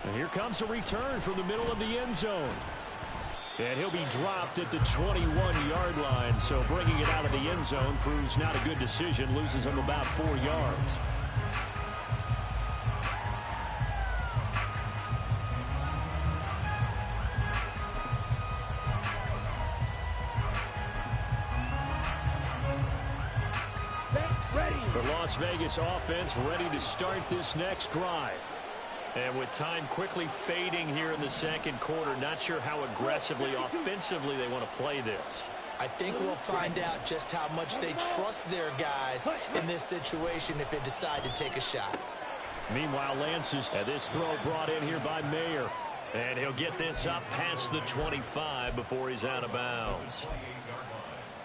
And here comes a return from the middle of the end zone. And he'll be dropped at the 21-yard line. So bringing it out of the end zone proves not a good decision. Loses him about 4 yards. The Las Vegas offense ready to start this next drive. And with time quickly fading here in the second quarter, not sure how aggressively, offensively they want to play this. I think we'll find out just how much they trust their guys in this situation if they decide to take a shot. Meanwhile, Lance's at this throw brought in here by Mayer. And he'll get this up past the 25 before he's out of bounds.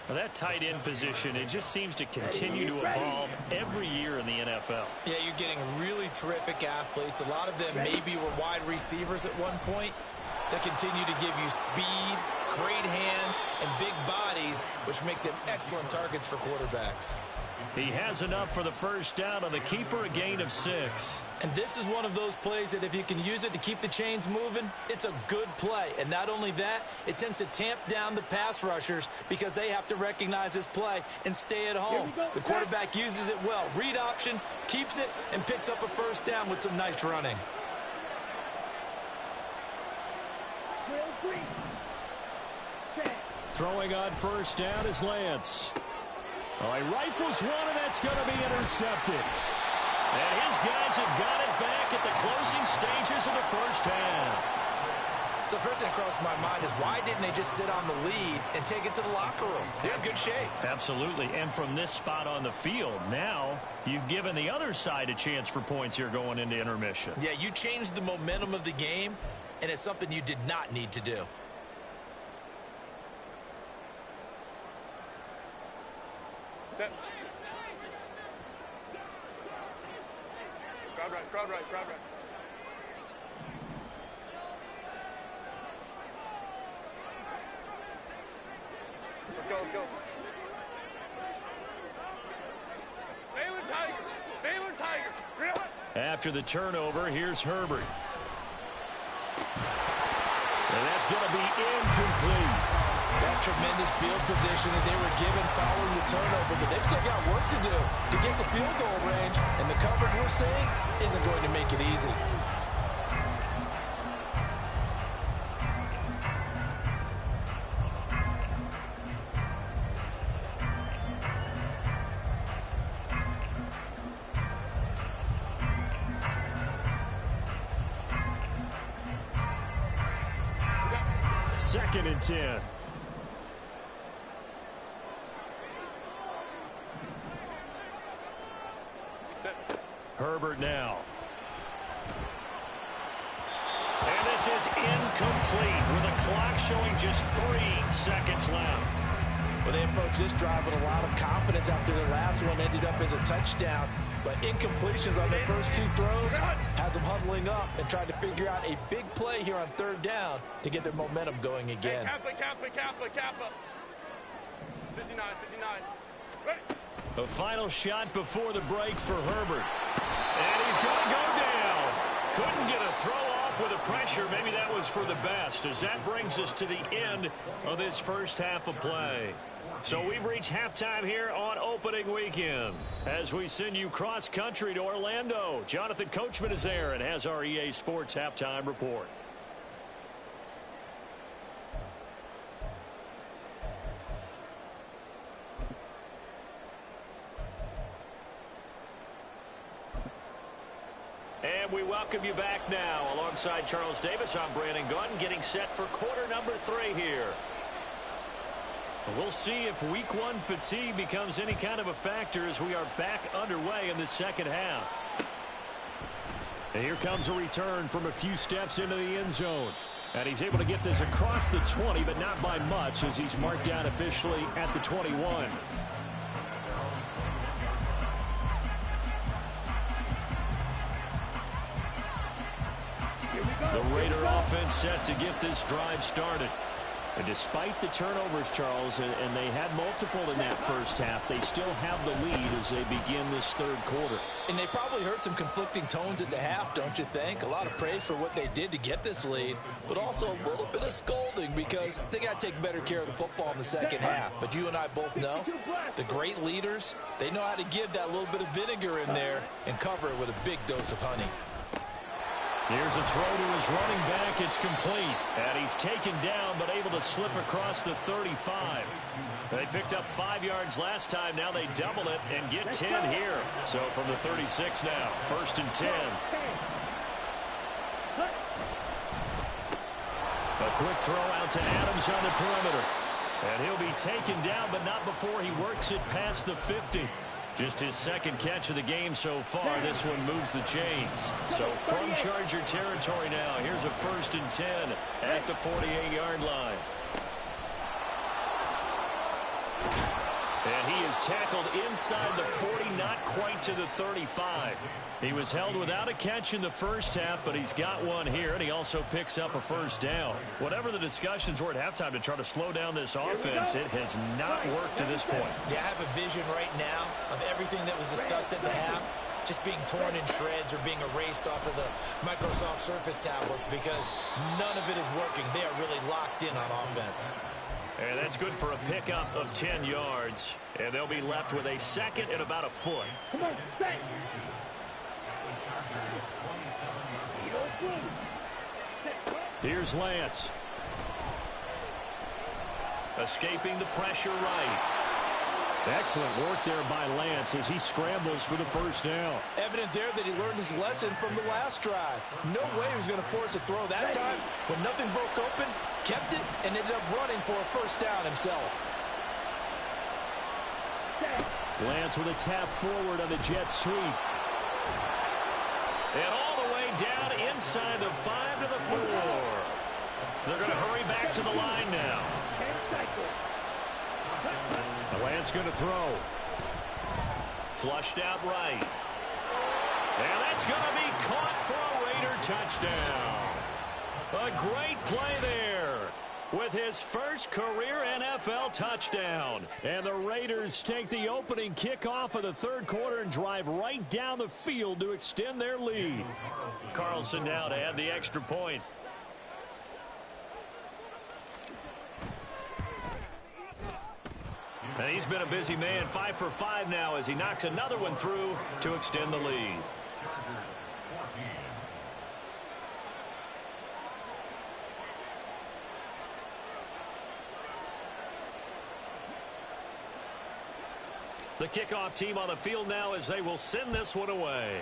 Now that tight end position, it just seems to continue to evolve every year in the NFL. Yeah, you're getting really terrific athletes. A lot of them maybe were wide receivers at one point. They continue to give you speed, great hands, and big bodies, which make them excellent targets for quarterbacks. He has enough for the first down on the keeper, a gain of 6. And this is one of those plays that if you can use it to keep the chains moving, it's a good play. And not only that, it tends to tamp down the pass rushers because they have to recognize this play and stay at home. The quarterback uses it well. Read option, keeps it, and picks up a first down with some nice running. Throwing on first down is Lance. Oh, he rifles one, and that's going to be intercepted. And his guys have got it back at the closing stages of the first half. So first thing that crossed my mind is why didn't they just sit on the lead and take it to the locker room? They're in good shape. Absolutely. And from this spot on the field, now you've given the other side a chance for points here going into intermission. Yeah, you changed the momentum of the game, and it's something you did not need to do. Crowd right. Let's go. Baylor Tigers. After the turnover, here's Herbert. And that's going to be incomplete. That's tremendous field position that they were given following the turnover, but they've still got work to do to get the field goal range, and the coverage we're seeing isn't going to make it easy. Second and 10. Herbert now. And this is incomplete with the clock showing just 3 seconds left. Well, they approached this drive with a lot of confidence after the last one ended up as a touchdown. But incompletions on their first 2 throws has them huddling up and trying to figure out a big play here on third down to get their momentum going again. Kappa. 59. Ready. A final shot before the break for Herbert. And he's going to go down. Couldn't get a throw off with the pressure. Maybe that was for the best, as that brings us to the end of this first half of play. So we've reached halftime here on opening weekend. As we send you cross-country to Orlando, Jonathan Coachman is there and has our EA Sports halftime report. And we welcome you back now. Alongside Charles Davis, I'm Brandon Gunn, getting set for quarter number 3 here. We'll see if week 1 fatigue becomes any kind of a factor as we are back underway in the second half. And here comes a return from a few steps into the end zone. And he's able to get this across the 20, but not by much, as he's marked down officially at the 21. The Raider offense set to get this drive started. And despite the turnovers, Charles, and they had multiple in that first half, they still have the lead as they begin this third quarter. And they probably heard some conflicting tones at the half, don't you think? A lot of praise for what they did to get this lead, but also a little bit of scolding because they got to take better care of the football in the second half. But you and I both know the great leaders, they know how to give that little bit of vinegar in there and cover it with a big dose of honey. Here's a throw to his running back. It's complete. And he's taken down but able to slip across the 35. They picked up 5 yards last time. Now they double it and get 10 here. So from the 36 now, 1st and 10. A quick throw out to Adams on the perimeter. And he'll be taken down, but not before he works it past the 50. Just his second catch of the game so far. This one moves the chains. So from Charger territory now, here's a 1st and 10 at the 48-yard line. And he is tackled inside the 40, not quite to the 35. He was held without a catch in the first half, but he's got one here, and he also picks up a 1st down. Whatever the discussions were at halftime to try to slow down this offense, it has not worked to this point. Yeah, I have a vision right now of everything that was discussed at the half just being torn in shreds or being erased off of the Microsoft Surface tablets because none of it is working. They are really locked in on offense. And that's good for a pickup of 10 yards. And they'll be left with a 2nd and about a foot. Come on, stay. Here's Lance. Escaping the pressure right. Excellent work there by Lance as he scrambles for the 1st down. Evident there that he learned his lesson from the last drive. No way he was going to force a throw that time. When nothing broke open, kept it, and ended up running for a 1st down himself. Lance with a tap forward on the jet sweep. And all the way down inside the 5 to the 4. They're going to hurry back to the line now. Lance going to throw. Flushed out right. And that's going to be caught for a Raider touchdown. A great play there with his first career NFL touchdown. And the Raiders take the opening kickoff of the third quarter and drive right down the field to extend their lead. Carlson now to add the extra point. And he's been a busy man, 5 for 5 now as he knocks another one through to extend the lead. The kickoff team on the field now as they will send this one away.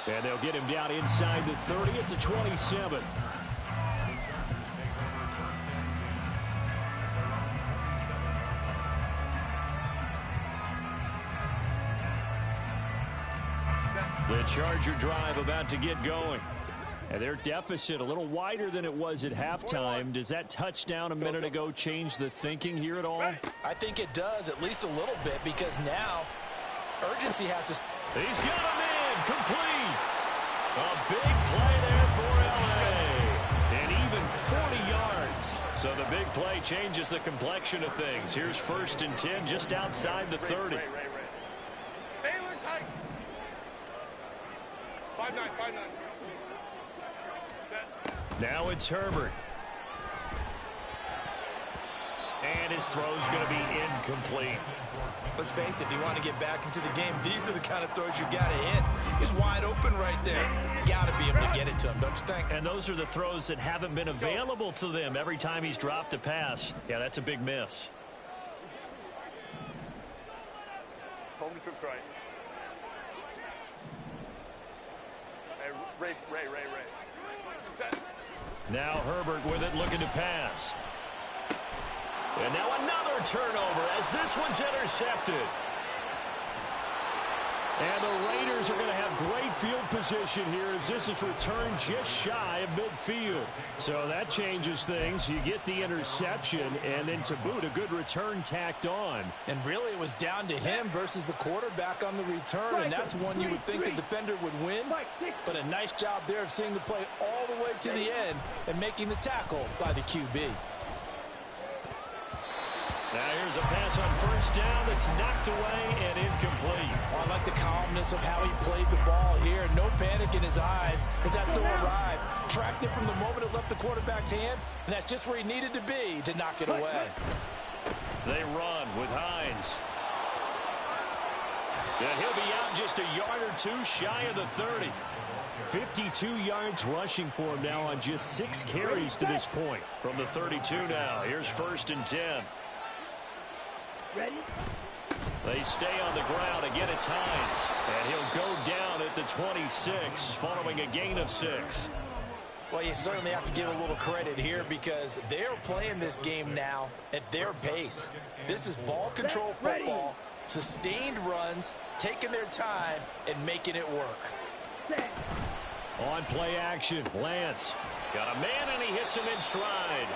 And they'll get him down inside the 30 at the 27. The Charger drive about to get going. And their deficit a little wider than it was at halftime. Does that touchdown a minute ago change the thinking here at all? I think it does, at least a little bit, because now urgency has to... He's got him in, complete. A big play there for L.A. And even 40 yards. So the big play changes the complexion of things. Here's 1st and 10 just outside the 30. Baylor tight. 5-9, 5-9. Now it's Herbert. And his throw's going to be incomplete. Let's face it, if you want to get back into the game, these are the kind of throws you got to hit. He's wide open right there. Got to be able to get it to him, don't you think? And those are the throws that haven't been available to them every time he's dropped a pass. Yeah, that's a big miss. Home troops right. Hey, Ray. Set. Now Herbert with it, looking to pass. And now another turnover as this one's intercepted. And the Raiders Raiders are going to have great field position here as this is returned just shy of midfield. So that changes things. You get the interception, and then to boot, a good return tacked on. And really, it was down to him versus the quarterback on the return, and that's one you would think the defender would win. But a nice job there of seeing the play all the way to the end and making the tackle by the QB. Now here's a pass on first down that's knocked away and incomplete. Oh, I like the calmness of how he played the ball here. No panic in his eyes as that throw arrived. Tracked it from the moment it left the quarterback's hand, and that's just where he needed to be to knock it away. They run with Hines. And he'll be out just a yard or two shy of the 30. 52 yards rushing for him now on just 6 carries to this point. From the 32 now, here's 1st and 10. Ready? They stay on the ground. Again, it's Hines. And he'll go down at the 26 following a gain of 6. Well, you certainly have to give a little credit here because they're playing this game now at their pace. This is ball control football, sustained runs, taking their time, and making it work. On play action, Lance. Got a man, and he hits him in stride.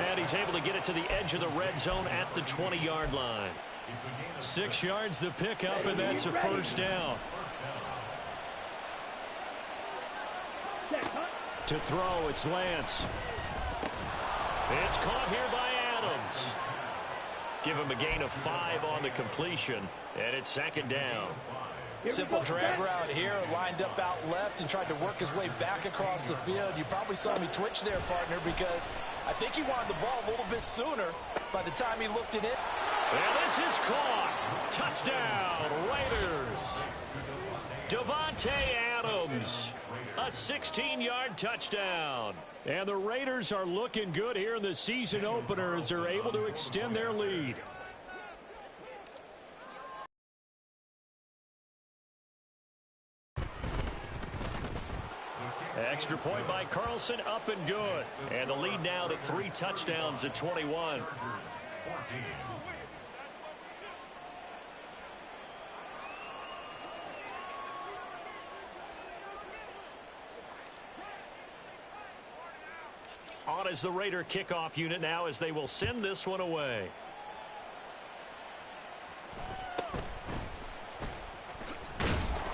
And he's able to get it to the edge of the red zone at the 20-yard line. 6 yards the pickup, and that's a 1st down. To throw, it's Lance. It's caught here by Adams. Give him a gain of 5 on the completion, and it's 2nd down. Simple drag route here, lined up out left and tried to work his way back across the field. You probably saw me twitch there, partner, because I think he wanted the ball a little bit sooner by the time he looked at it. And this is caught. Touchdown, Raiders. Davante Adams, a 16-yard touchdown. And the Raiders are looking good here in the season opener as they're able to extend their lead. Extra point by Carlson, up and good. And the lead now to 3 touchdowns at 21. On is the Raider kickoff unit now as they will send this one away.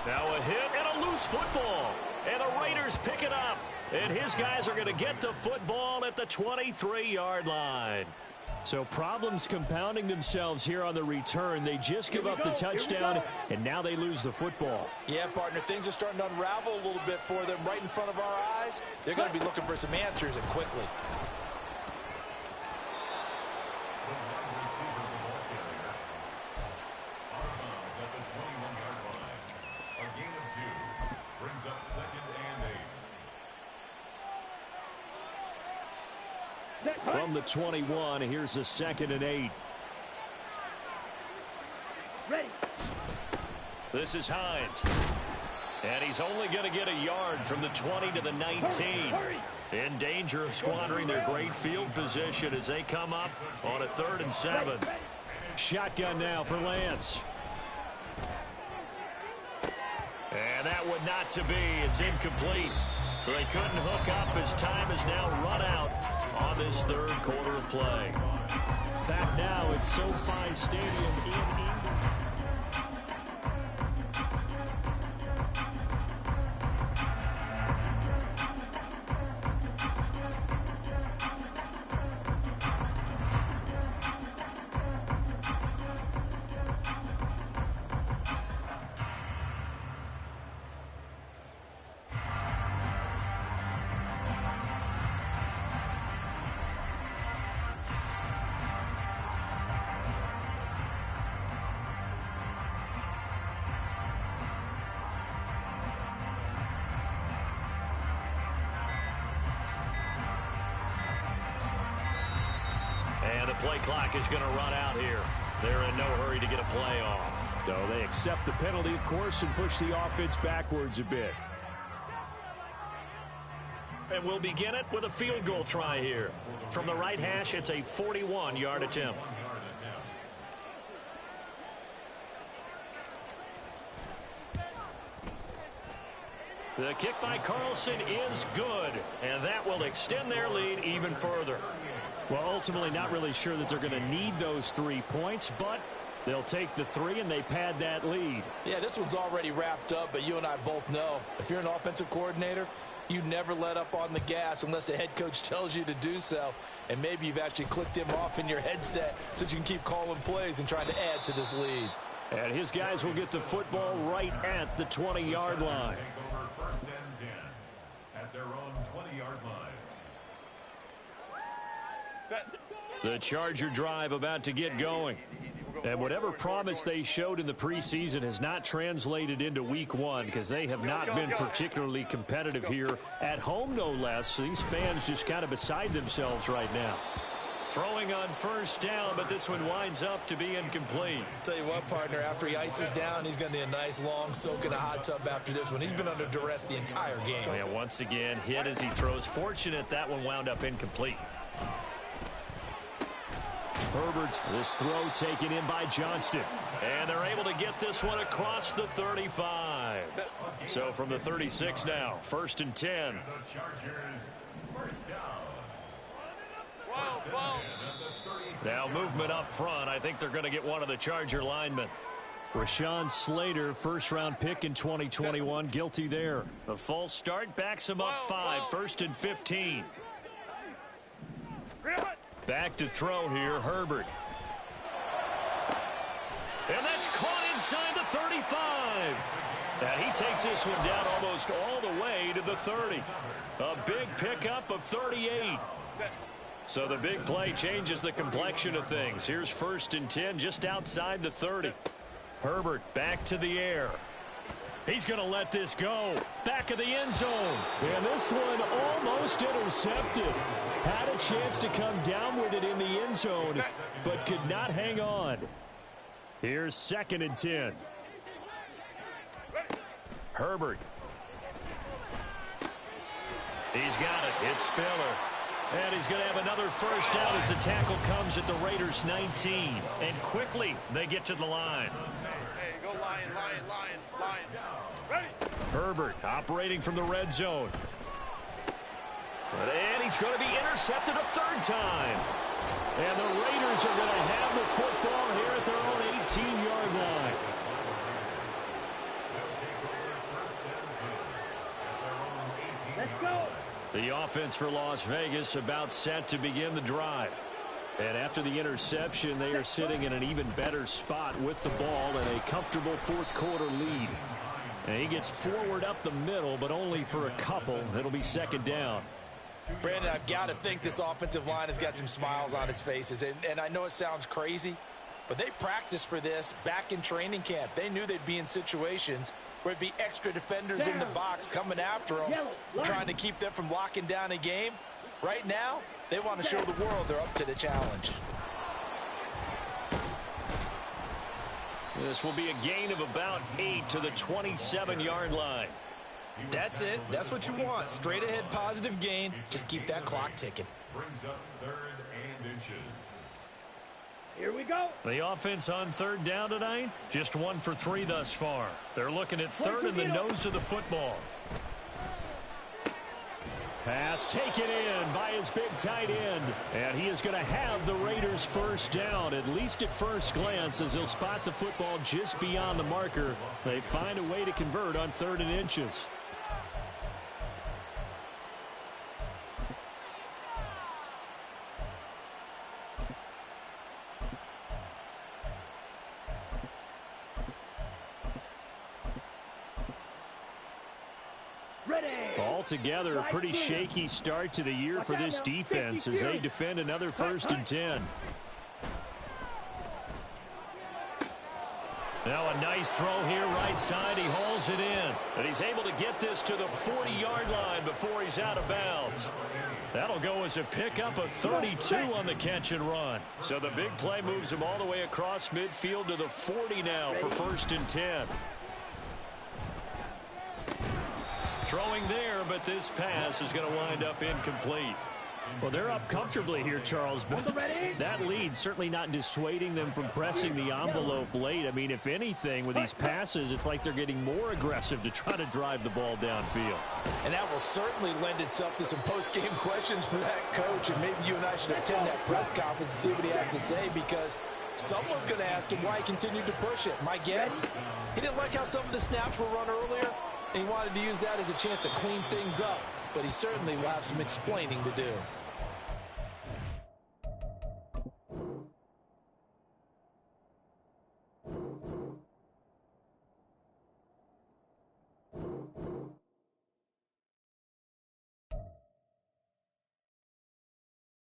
Now a hit and a loose football. And the Raiders pick it up. And his guys are going to get the football at the 23-yard line. So problems compounding themselves here on the return. They just give up the touchdown, and now they lose the football. Yeah, partner, things are starting to unravel a little bit for them right in front of our eyes. They're going to be looking for some answers, and quickly. From the 21, here's a 2nd and 8. Ready. This is Hines. And he's only going to get a yard from the 20 to the 19. In danger of squandering their great field position as they come up on a 3rd and 7. Shotgun now for Lance. And that would not to be. It's incomplete. So they couldn't hook up as time has now run out on this 3rd quarter of play. Back now at SoFi Stadium in England. And the play clock is going to run out here. They're in no hurry to get a play off. No, they accept the penalty, of course, and push the offense backwards a bit. And we'll begin it with a field goal try here. From the right hash, it's a 41-yard attempt. The kick by Carlson is good, and that will extend their lead even further. Well, ultimately not really sure that they're going to need those 3 points, but they'll take the 3 and they pad that lead. Yeah, this one's already wrapped up, but you and I both know if you're an offensive coordinator, you never let up on the gas unless the head coach tells you to do so. And maybe you've actually clicked him off in your headset so that you can keep calling plays and trying to add to this lead. And his guys will get the football right at the 20-yard line. First and 10 at their own 20-yard line. The Charger drive about to get going. And whatever promise they showed in the preseason has not translated into week 1 because they have not been particularly competitive here at home, no less. These fans just kind of beside themselves right now. Throwing on first down, but this one winds up to be incomplete. Tell you what, partner, after he ices down, he's going to need a nice long soak in a hot tub after this one. He's been under duress the entire game. Oh, yeah, once again, hit as he throws. Fortunate that one wound up incomplete. Herbert's this throw taken in by Johnston. And they're able to get this one across the 35. So from the 36 now, 1st and 10. The Chargers, first down. Now movement up front. I think they're going to get one of the Charger linemen. Rashawn Slater, first-round pick in 2021, guilty there. The false start backs him up 5, 1st and 15. Back to throw here, Herbert. And that's caught inside the 35. And he takes this one down almost all the way to the 30. A big pickup of 38. So the big play changes the complexion of things. Here's 1st and 10 just outside the 30. Herbert back to the air. He's going to let this go. Back of the end zone. And this one almost intercepted. Had a chance to come down with it in the end zone, but could not hang on. Here's 2nd and 10. Herbert. He's got it. It's Spiller. And he's going to have another first down as the tackle comes at the Raiders' 19. And quickly, they get to the line. Hey, go Lion, Lion, Lion, Lion. Ready? Herbert operating from the red zone. And he's going to be intercepted a 3rd time. And the Raiders are going to have the football here at their own 18-yard line. Let's go. The offense for Las Vegas about set to begin the drive. And after the interception, they are sitting in an even better spot with the ball and a comfortable 4th quarter lead. And he gets forward up the middle, but only for a couple. It'll be 2nd down. Brandon, I've got to think this offensive line has got some smiles on its faces. And I know it sounds crazy, but they practiced for this back in training camp. They knew they'd be in situations where it'd be extra defenders in the box coming after them, trying to keep them from locking down a game. Right now, they want to show the world they're up to the challenge. This will be a gain of about 8 to the 27-yard line. That's it. That's what you want. Straight ahead positive gain. Just keep that clock ticking. Brings up 3rd and inches. Here we go. The offense on 3rd down tonight, just 1 for 3 thus far. They're looking at 3rd in the nose of the football. Pass taken in by his big tight end. And he is going to have the Raiders' first down, at least at first glance, as he'll spot the football just beyond the marker. They find a way to convert on 3rd and inches. Altogether, a pretty shaky start to the year for this defense as they defend another 1st and 10. Now a nice throw here right side. He hauls it in. And he's able to get this to the 40-yard line before he's out of bounds. That'll go as a pickup of 32 on the catch and run. So the big play moves him all the way across midfield to the 40 now for 1st and 10. Throwing there, but this pass is going to wind up incomplete. Well, they're up comfortably here, Charles, but that lead certainly not dissuading them from pressing the envelope late. I mean, if anything, with these passes, it's like they're getting more aggressive to try to drive the ball downfield. And that will certainly lend itself to some post-game questions for that coach, and maybe you and I should attend that press conference and see what he has to say, because someone's going to ask him why he continued to push it. My guess, he didn't like how some of the snaps were run earlier, and he wanted to use that as a chance to clean things up, but he certainly will have some explaining to do.